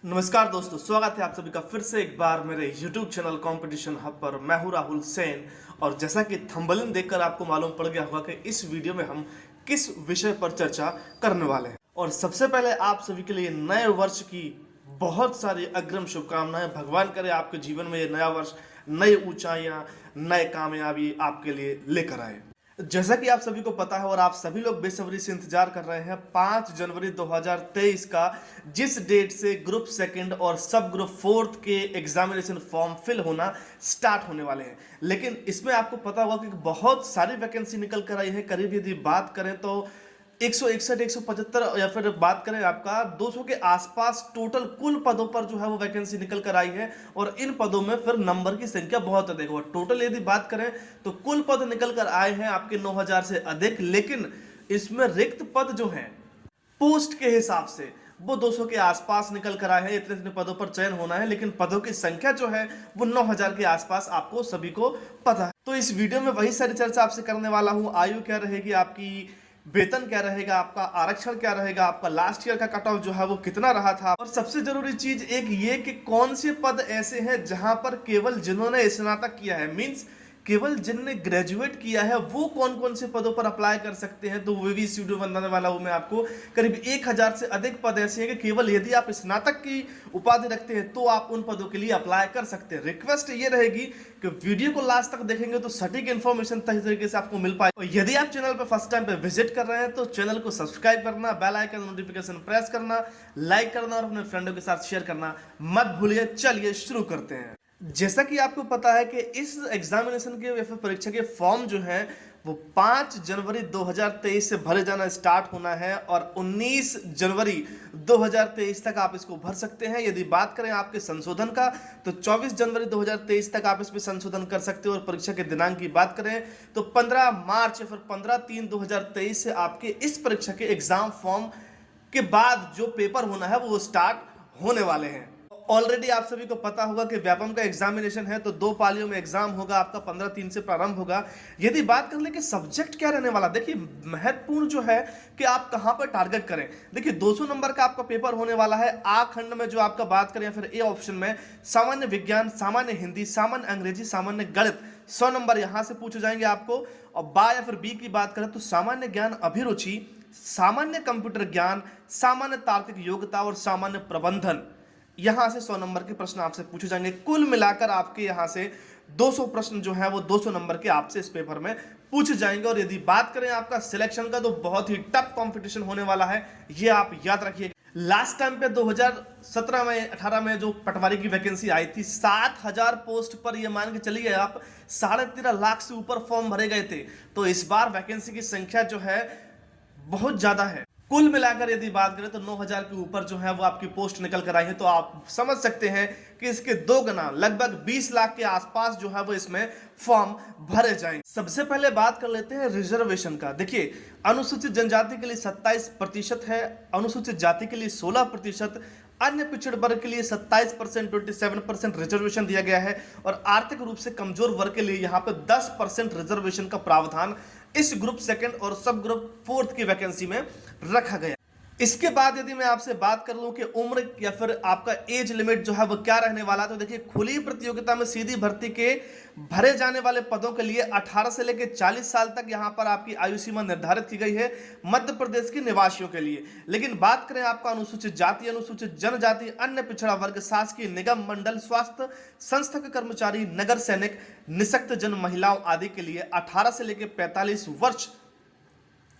नमस्कार दोस्तों, स्वागत है आप सभी का फिर से एक बार मेरे YouTube चैनल कंपटीशन हब पर। मैं हूं राहुल सेन और जैसा कि थंबनेल देखकर आपको मालूम पड़ गया होगा कि इस वीडियो में हम किस विषय पर चर्चा करने वाले हैं। और सबसे पहले आप सभी के लिए नए वर्ष की बहुत सारी अग्रिम शुभकामनाएं। भगवान करे आपके जीवन में ये नया वर्ष नई ऊंचाइयां, नए कामयाबी आपके लिए लेकर आए। जैसा कि आप सभी को पता है और आप सभी लोग बेसब्री से इंतजार कर रहे हैं 5 जनवरी 2023 का, जिस डेट से ग्रुप सेकंड और सब ग्रुप फोर्थ के एग्जामिनेशन फॉर्म फिल होना स्टार्ट होने वाले हैं। लेकिन इसमें आपको पता होगा कि बहुत सारी वैकेंसी निकल कर आई है। करीब यदि बात करें तो 161, 175 या फिर बात करें आपका 200 के आसपास टोटल कुल पदों पर जो है वो वैकेंसी निकल कर आई है। और इन पदों में फिर नंबर की संख्या बहुत अधिक हो। टोटल यदि बात करें तो कुल पद निकल कर आए हैं आपके 9000 से अधिक। लेकिन इसमें रिक्त पद जो हैं पोस्ट के हिसाब से वो 200 के आसपास निकल कर आए हैं। इतने इतने पदों पर चयन होना है, लेकिन पदों की संख्या जो है वो 9000 के आसपास आपको सभी को पता है। तो इस वीडियो में वही सारी चर्चा आपसे करने वाला हूं। आयु क्या रहेगी आपकी, वेतन क्या रहेगा आपका, आरक्षण क्या रहेगा आपका, लास्ट ईयर का कट ऑफ जो है वो कितना रहा था, और सबसे जरूरी चीज एक ये कि कौन से पद ऐसे हैं जहां पर केवल जिन्होंने स्नातक किया है, मींस केवल जिनने ग्रेजुएट किया है, वो कौन कौन से पदों पर अप्लाई कर सकते हैं। तो वो भी इस वीडियो बनाने वाला हूं मैं आपको। करीब 1000 से अधिक पद ऐसे हैं कि केवल यदि आप स्नातक की उपाधि रखते हैं तो आप उन पदों के लिए अप्लाई कर सकते हैं। रिक्वेस्ट ये रहेगी कि वीडियो को लास्ट तक देखेंगे तो सटीक इन्फॉर्मेशन सही तरीके से आपको मिल पाए। और यदि आप चैनल पर फर्स्ट टाइम पे विजिट कर रहे हैं तो चैनल को सब्सक्राइब करना, बेल आइकन नोटिफिकेशन प्रेस करना, लाइक करना और अपने फ्रेंडों के साथ शेयर करना मत भूलिए। चलिए शुरू करते हैं। जैसा कि आपको पता है कि इस एग्जामिनेशन के या फिर परीक्षा के फॉर्म जो है वो 5 जनवरी 2023 से भरे जाना स्टार्ट होना है और 19 जनवरी 2023 तक आप इसको भर सकते हैं। यदि बात करें आपके संशोधन का तो 24 जनवरी 2023 तक आप इसमें संशोधन कर सकते हो। और परीक्षा के दिनांक की बात करें तो 15 मार्च या फिर 15/3/2023 से आपके इस परीक्षा के एग्जाम फॉर्म के बाद जो पेपर होना है वो स्टार्ट होने वाले हैं। ऑलरेडी आप सभी को पता होगा कि व्यापम का एग्जामिनेशन है तो 2 पालियों में एग्जाम होगा आपका, 15/3 से प्रारंभ होगा। यदि बात कर ले कि सब्जेक्ट क्या रहने वाला, देखिए महत्वपूर्ण जो है कि आप कहां पर टारगेट करें। देखिए 200 नंबर का आपका पेपर होने वाला है। आ खंड में जो आपका बात करें या फिर ए ऑप्शन में सामान्य विज्ञान, सामान्य हिंदी, सामान्य अंग्रेजी, सामान्य गणित 100 नंबर यहां से पूछे जाएंगे आपको। और बा या फिर बी की बात करें तो सामान्य ज्ञान अभिरुचि, सामान्य कंप्यूटर ज्ञान, सामान्य तार्किक योग्यता और सामान्य प्रबंधन, यहां से 100 नंबर के प्रश्न आपसे पूछे जाएंगे। कुल मिलाकर आपके यहां से 200 प्रश्न जो है वो 200 नंबर के आपसे इस पेपर में पूछे जाएंगे। और यदि बात करें आपका सिलेक्शन का तो बहुत ही टफ कंपटीशन होने वाला है, ये आप याद रखिए। लास्ट टाइम पे 2017 में 18 में जो पटवारी की वैकेंसी आई थी 7000 पोस्ट पर, ये मान के चलिए आप 13.5 लाख से ऊपर फॉर्म भरे गए थे। तो इस बार वैकेंसी की संख्या जो है बहुत ज्यादा है। कुल मिलाकर यदि बात करें तो 9000 के ऊपर जो है वो आपकी पोस्ट निकल कर आई है। तो आप समझ सकते हैं कि इसके 2 गुना लगभग 20 लाख के आसपास जो है वो इसमें फॉर्म भरे जाएंगे। सबसे पहले बात कर लेते हैं रिजर्वेशन का। देखिए अनुसूचित जनजाति के लिए 27% है, अनुसूचित जाति के लिए 16%, अन्य पिछड़ वर्ग के लिए 27%, 27% रिजर्वेशन दिया गया है। और आर्थिक रूप से कमजोर वर्ग के लिए यहाँ पे 10% रिजर्वेशन का प्रावधान इस ग्रुप सेकंड और सब ग्रुप फोर्थ की वैकेंसी में रखा गया। इसके बाद यदि मैं आपसे बात कर लूं कि उम्र या फिर आपका एज लिमिट जो है वो क्या रहने वाला है, तो देखिए खुली प्रतियोगिता में सीधी भर्ती के भरे जाने वाले पदों के लिए 18 से लेकर 40 साल तक यहां पर आपकी आयु सीमा निर्धारित की गई है मध्य प्रदेश के निवासियों के लिए। लेकिन बात करें आपका अनुसूचित जाति, अनुसूचित जनजाति, अन्य पिछड़ा वर्ग, शासकीय निगम मंडल, स्वास्थ्य संस्था के कर्मचारी, नगर सैनिक, निशक्त जन महिलाओं आदि के लिए 18 से लेकर 45 वर्ष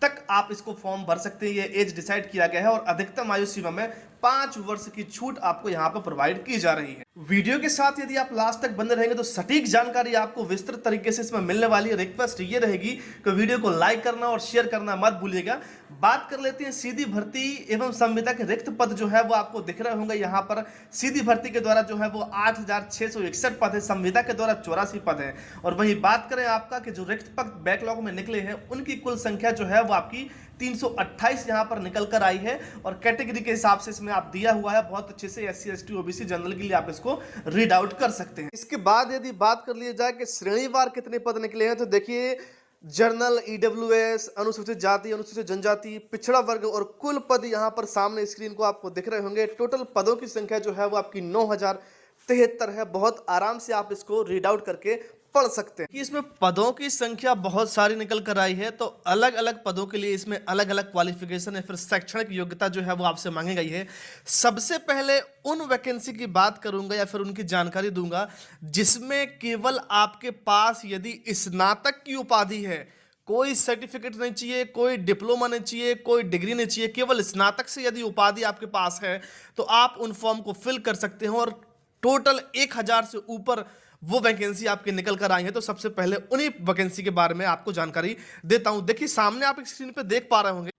तक आप इसको फॉर्म भर सकते हैं। ये एज डिसाइड किया गया है और अधिकतम आयु सीमा में 5 वर्ष की छूट आपको यहां पर प्रोवाइड की जा रही है। वीडियो के साथ यदि आप लास्ट तक बने रहेंगे तो सटीक जानकारी आपको विस्तृत तरीके से इसमें मिलने वाली है। रिक्वेस्ट ये रहेगी कि वीडियो को लाइक करना और शेयर करना मत भूलिएगा। बात कर लेते हैं सीधी भर्ती एवं संविदा के रिक्त पद जो है वो आपको दिख रहे होंगे यहाँ पर। सीधी भर्ती के द्वारा जो है वो 8661 पद है, संविदा के द्वारा 84 पद है। और वहीं बात करें आपका कि जो रिक्त पद बैकलॉग में निकले हैं उनकी कुल संख्या जो है वो आपकी 328 यहां पर निकल कर आई है। और कैटेगरी के हिसाब से इसमें आप दिया हुआ है बहुत अच्छे से, SC ST OBC जनरल के लिए आप इसको रीड आउट कर सकते हैं। इसके बाद यदि बात कर लिया जाए कि श्रेणीवार कितने पद निकले हैं तो देखिए जर्नल, ईडब्ल्यूएस, अनुसूचित जाति, अनुसूचित जनजाति, पिछड़ा वर्ग और कुल पद यहाँ पर सामने स्क्रीन को आपको दिख रहे होंगे। टोटल पदों की संख्या जो है वो आपकी 9073 है। बहुत आराम से आप इसको रीड आउट करके पढ़ सकते हैं कि इसमें पदों की संख्या बहुत सारी निकल कर आई है, तो अलग अलग पदों के लिए इसमें अलग अलग क्वालिफिकेशन है, फिर शैक्षणिक योग्यता जो है वो आपसे मांगी गई है। सबसे पहले उन वैकेंसी की बात करूंगा या फिर उनकी जानकारी दूंगा जिसमें केवल आपके पास यदि स्नातक की उपाधि है, कोई सर्टिफिकेट नहीं चाहिए, कोई डिप्लोमा नहीं चाहिए, कोई डिग्री नहीं चाहिए, केवल स्नातक से यदि उपाधि आपके पास है तो आप उन फॉर्म को फिल कर सकते हो और टोटल 1000 से ऊपर वो वैकेंसी आपके निकल कर आई है। तो सबसे पहले उन्हीं वैकेंसी के बारे में आपको जानकारी देता हूं। देखिए सामने आप स्क्रीन पे देख पा रहे होंगे,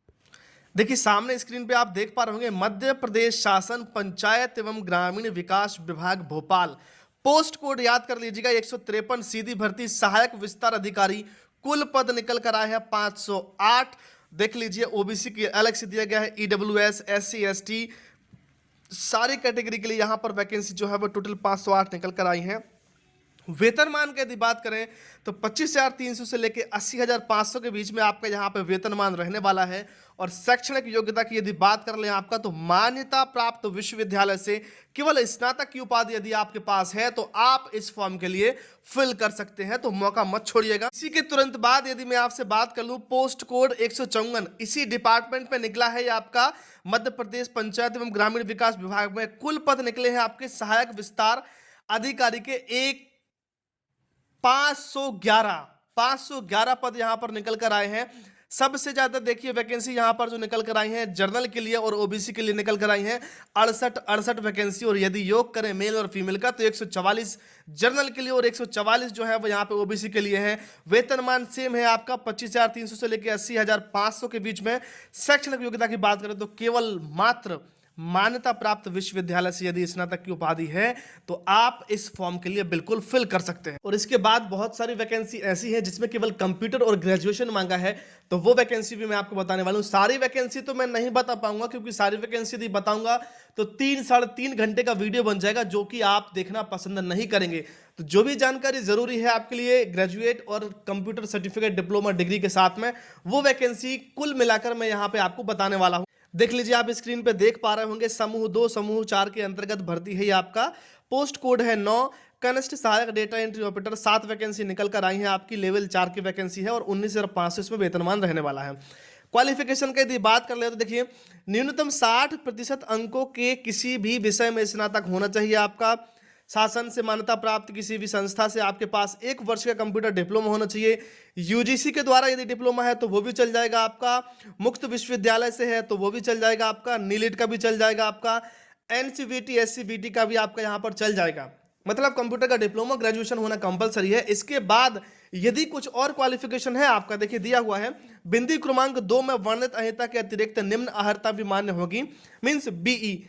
देखिए सामने स्क्रीन पे आप देख पा रहे होंगे मध्य प्रदेश शासन पंचायत एवं ग्रामीण विकास विभाग भोपाल। पोस्ट कोड याद कर लीजिएगा 153, सीधी भर्ती सहायक विस्तार अधिकारी। कुल पद निकल कर आए हैं 508। देख लीजिए ओबीसी की अलग से दिया गया है, ईडब्ल्यूएस, एससी, एसटी, सारी कैटेगरी के लिए यहाँ पर वैकेंसी जो है वो टोटल 508 निकल कर आई है। वेतनमान की यदि बात करें तो 25,300 से लेकर 80,500 के बीच में आपका यहाँ पे वेतनमान रहने वाला है। और शैक्षणिक योग्यता की यदि बात कर लें आपका, तो मान्यता प्राप्त विश्वविद्यालय से केवल स्नातक की उपाधि यदि आपके पास है तो आप इस फॉर्म के लिए फिल कर सकते हैं, तो मौका मत छोड़िएगा। इसी के तुरंत बाद यदि मैं आपसे बात कर लूँ, पोस्ट कोड 154 इसी डिपार्टमेंट में निकला है आपका मध्य प्रदेश पंचायत एवं ग्रामीण विकास विभाग में। कुल पद निकले हैं आपके सहायक विस्तार अधिकारी के 511 पद यहां पर निकल कर आए हैं। सबसे ज्यादा देखिए वैकेंसी यहां पर जो निकल कर आई हैं जर्नल के लिए और ओबीसी के लिए निकल कर आई हैं 68 वैकेंसी। और यदि योग करें मेल और फीमेल का तो 144 जर्नल के लिए और 144 जो है वो यहाँ पे ओबीसी के लिए है। वेतनमान सेम है आपका 25,300 से लेकर 80,500 के बीच में। शैक्षणिक योग्यता की बात करें तो केवल मात्र मान्यता प्राप्त विश्वविद्यालय से यदि स्नातक की उपाधि है तो आप इस फॉर्म के लिए बिल्कुल फिल कर सकते हैं। और इसके बाद बहुत सारी वैकेंसी ऐसी है जिसमें केवल कंप्यूटर और ग्रेजुएशन मांगा है, तो वो वैकेंसी भी मैं आपको बताने वाला हूं। सारी वैकेंसी तो मैं नहीं बता पाऊंगा क्योंकि सारी वैकेंसी यदि बताऊंगा तो 3-3.5 घंटे का वीडियो बन जाएगा जो कि आप देखना पसंद नहीं करेंगे। तो जो भी जानकारी जरूरी है आपके लिए ग्रेजुएट और कंप्यूटर सर्टिफिकेट डिप्लोमा डिग्री के साथ में, वो वैकेंसी कुल मिलाकर मैं यहाँ पे आपको बताने वाला हूँ। देख लीजिए आप स्क्रीन पे देख पा रहे होंगे समूह 2 समूह 4 के अंतर्गत भर्ती है। आपका पोस्ट कोड है 9, कनिष्ठ सहायक डेटा एंट्री ऑपरेटर 7 वैकेंसी निकल कर आई है आपकी। लेवल 4 की वैकेंसी है और 19,500 इसमें वेतनमान रहने वाला है। क्वालिफिकेशन की यदि बात कर ले तो देखिए न्यूनतम 60% अंकों के किसी भी विषय में स्नातक होना चाहिए आपका। शासन से मान्यता प्राप्त किसी भी संस्था से आपके पास 1 वर्ष का कंप्यूटर डिप्लोमा होना चाहिए। यूजीसी के द्वारा यदि डिप्लोमा है तो वो भी चल जाएगा आपका। मुक्त विश्वविद्यालय से है तो वो भी चल जाएगा आपका। नीलिट का भी चल जाएगा आपका। एनसीवीटी एससीवीटी का भी आपका यहाँ पर चल जाएगा। मतलब कंप्यूटर का डिप्लोमा ग्रेजुएशन होना कंपलसरी है। इसके बाद यदि कुछ और क्वालिफिकेशन है आपका, देखिए दिया हुआ है बिंदी क्रमांक 2 में वर्णित अहिता के अतिरिक्त निम्न अर्हता भी मान्य होगी। मीन्स बीई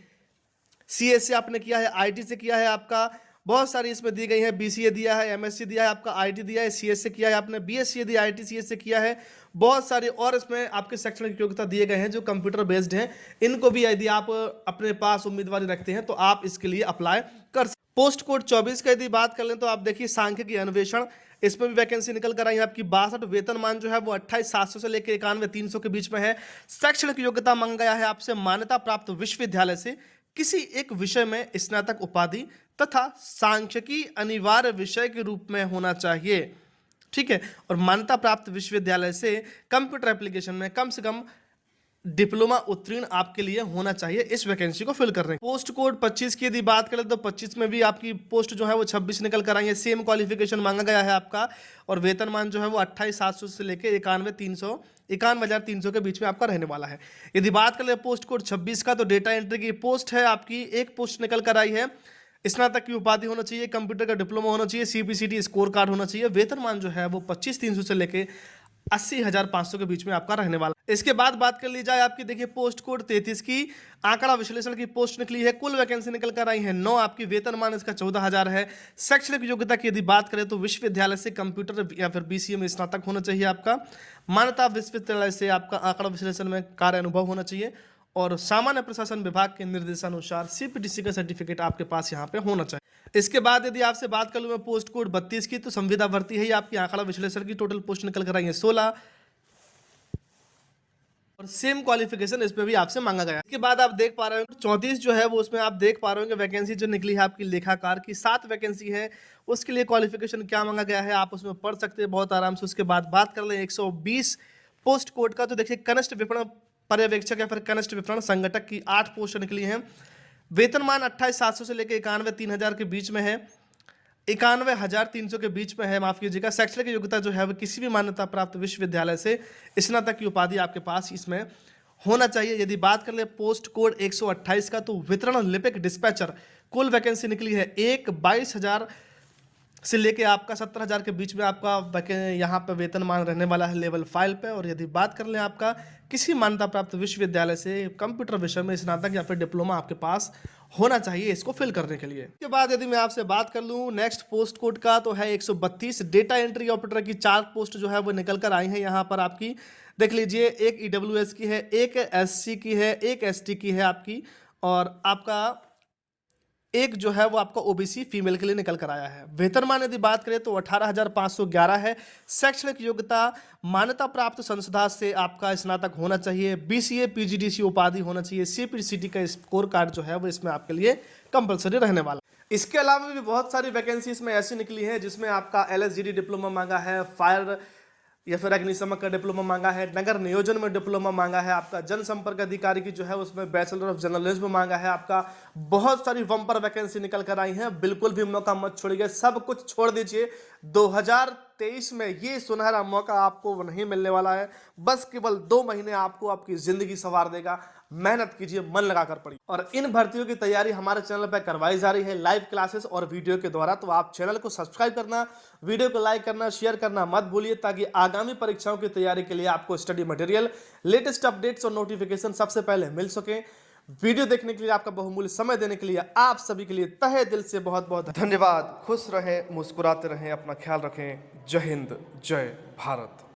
सीएस से आपने किया है, आईटी से किया है आपका, बहुत सारी इसमें दी गई है। बीसीए दिया है, एमएससी दिया है आपका, आईटी दिया है, सीएस से किया है आपने, बीएससी यदि आईटी सीएस से किया है, बहुत सारे और इसमें आपके शैक्षणिक योग्यता दिए गए हैं जो कंप्यूटर बेस्ड हैं। इनको भी यदि आप अपने पास उम्मीदवारी रखते हैं तो आप इसके लिए अप्लाई कर सकते। पोस्ट कोड 24 का यदि बात कर लें तो आप देखिए सांख्यिकी अन्वेषण, इसमें भी वैकेंसी निकल कर आई है आपकी 62। वेतनमान जो है वो 28,700 से लेकर 91,300 के बीच में है। शैक्षणिक योग्यता मांगा गया है आपसे मान्यता प्राप्त विश्वविद्यालय से किसी एक विषय में स्नातक उपाधि तथा सांख्यिकी अनिवार्य विषय के रूप में होना चाहिए, ठीक है। और मान्यता प्राप्त विश्वविद्यालय से कंप्यूटर एप्लीकेशन में कम से कम डिप्लोमा उत्तीर्ण आपके लिए होना चाहिए इस वैकेंसी को फिल करने। पोस्ट कोड 25 की यदि बात करें तो 25 में भी आपकी पोस्ट जो है वो 26 निकल कर आई है। सेम क्वालिफिकेशन मांगा गया है आपका और वेतनमान जो है वो 28,700 से लेकर 91,300 के बीच में आपका रहने वाला है। यदि बात करें पोस्ट कोड 26 का तो डेटा एंट्री की पोस्ट है आपकी, एक पोस्ट निकल कर आई है। स्नातक की उपाधि होना चाहिए, कंप्यूटर का डिप्लोमा होना चाहिए, सीपीसीटी स्कोर कार्ड होना चाहिए। वेतनमान जो है वो 25,300 से लेकर 80,500 के बीच में आपका रहने वाला। इसके बाद बात कर ली जाए आपकी, देखिए पोस्ट कोड 33 की आंकड़ा विश्लेषण की पोस्ट निकली है। कुल वैकेंसी निकल कर आई है 9 आपकी। वेतनमान इसका 14,000 है। शैक्षणिक योग्यता की यदि बात करें तो विश्वविद्यालय से कंप्यूटर या फिर बीसीए में स्नातक होना चाहिए आपका। मान्यता विश्वविद्यालय से आपका आंकड़ा विश्लेषण में कार्य अनुभव होना चाहिए और सामान्य प्रशासन विभाग के निर्देशानुसार CPTC का सर्टिफिकेट आपके पास यहाँ पे होना चाहिए। इसके बाद यदि आपसे बात कर लूँ मैं पोस्ट कोड 32 की, तो संविदा भर्ती है आपकी आंकड़ा विश्लेषण की। टोटल पोस्ट निकल कर आई है 16 और सेम क्वालिफिकेशन इसमें भी आपसे मांगा गया। इसके बाद आप देख पा रहे हो 34 जो है वो उसमें आप देख पा रहे हो कि वैकेंसी जो निकली है आपकी लेखाकार की 7 वैकेंसी है। उसके लिए क्वालिफिकेशन क्या मांगा गया है आप उसमें पढ़ सकते हैं बहुत आराम से। उसके बाद बात कर लें 120 पोस्ट कोड का, तो देखिए कनिष्ठ विपणन पर्यवेक्षक या फिर कनिष्ठ विपणन संगठक की 8 पोस्ट निकली हैं। वेतनमान 28,700 से लेकर 91,300 के बीच में है, 91,300 के बीच में है, माफ कीजिएगा। शैक्षणिक योग्यता जो है वो किसी भी मान्यता प्राप्त विश्वविद्यालय से स्नातक की उपाधि आपके पास इसमें होना चाहिए। यदि बात कर ले पोस्ट कोड 128 का, तो वितरण लिपिक डिस्पैचर कुल वैकेंसी निकली है 22,000 से लेके आपका 70,000 के बीच में आपका यहाँ पर वेतनमान रहने वाला है लेवल 5 पे। और यदि बात कर लें आपका किसी मान्यता प्राप्त विश्वविद्यालय से कंप्यूटर विषय में स्नातक या फिर डिप्लोमा आपके पास होना चाहिए इसको फिल करने के लिए। इसके बाद यदि मैं आपसे बात कर लूँ नेक्स्ट पोस्ट कोड का, तो है 132 डेटा एंट्री ऑपरेटर की 4 पोस्ट जो है वो निकल कर आई हैं यहाँ पर आपकी। देख लीजिए, एक EWS की है, एक SC की है, एक ST की है आपकी, और आपका एक जो है वो आपका OBC फीमेल के लिए निकल कर आया है। वेतनमान यदि बात करें तो 18,511 है। शैक्षणिक योग्यता मान्यता प्राप्त संस्था से आपका स्नातक होना चाहिए, BCA PGDC उपाधि होना चाहिए, CPCT का स्कोर कार्ड जो है वो इसमें आपके लिए कंपलसरी रहने वाला। इसके अलावा भी बहुत सारी वैकेंसी इसमें ऐसी निकली है जिसमें आपका LSGD डिप्लोमा मांगा है, फायर या फिर अग्निशमन का डिप्लोमा मांगा है, नगर नियोजन में डिप्लोमा मांगा है, आपका जनसंपर्क अधिकारी की जो है उसमें बैचलर ऑफ जर्नलिज्म मांगा है आपका। बहुत सारी बम्पर वैकेंसी निकल कर आई हैं, बिल्कुल भी मौका मत छोड़िए, सब कुछ छोड़ दीजिए। 2023 में ये सुनहरा मौका आपको नहीं मिलने वाला है, बस केवल 2 महीने आपको आपकी जिंदगी संवार देगा। मेहनत कीजिए, मन लगाकर पढ़िए। और इन भर्तियों की तैयारी हमारे चैनल पर करवाई जा रही है लाइव क्लासेस और वीडियो के द्वारा, तो आप चैनल को सब्सक्राइब करना, वीडियो को लाइक करना, शेयर करना मत भूलिए, ताकि आगामी परीक्षाओं की तैयारी के लिए आपको स्टडी मटेरियल, लेटेस्ट अपडेट्स और नोटिफिकेशन सबसे पहले मिल सके। वीडियो देखने के लिए, आपका बहुमूल्य समय देने के लिए आप सभी के लिए तहे दिल से बहुत बहुत धन्यवाद। खुश रहें, मुस्कुराते रहें, अपना ख्याल रखें। जय हिंद, जय भारत।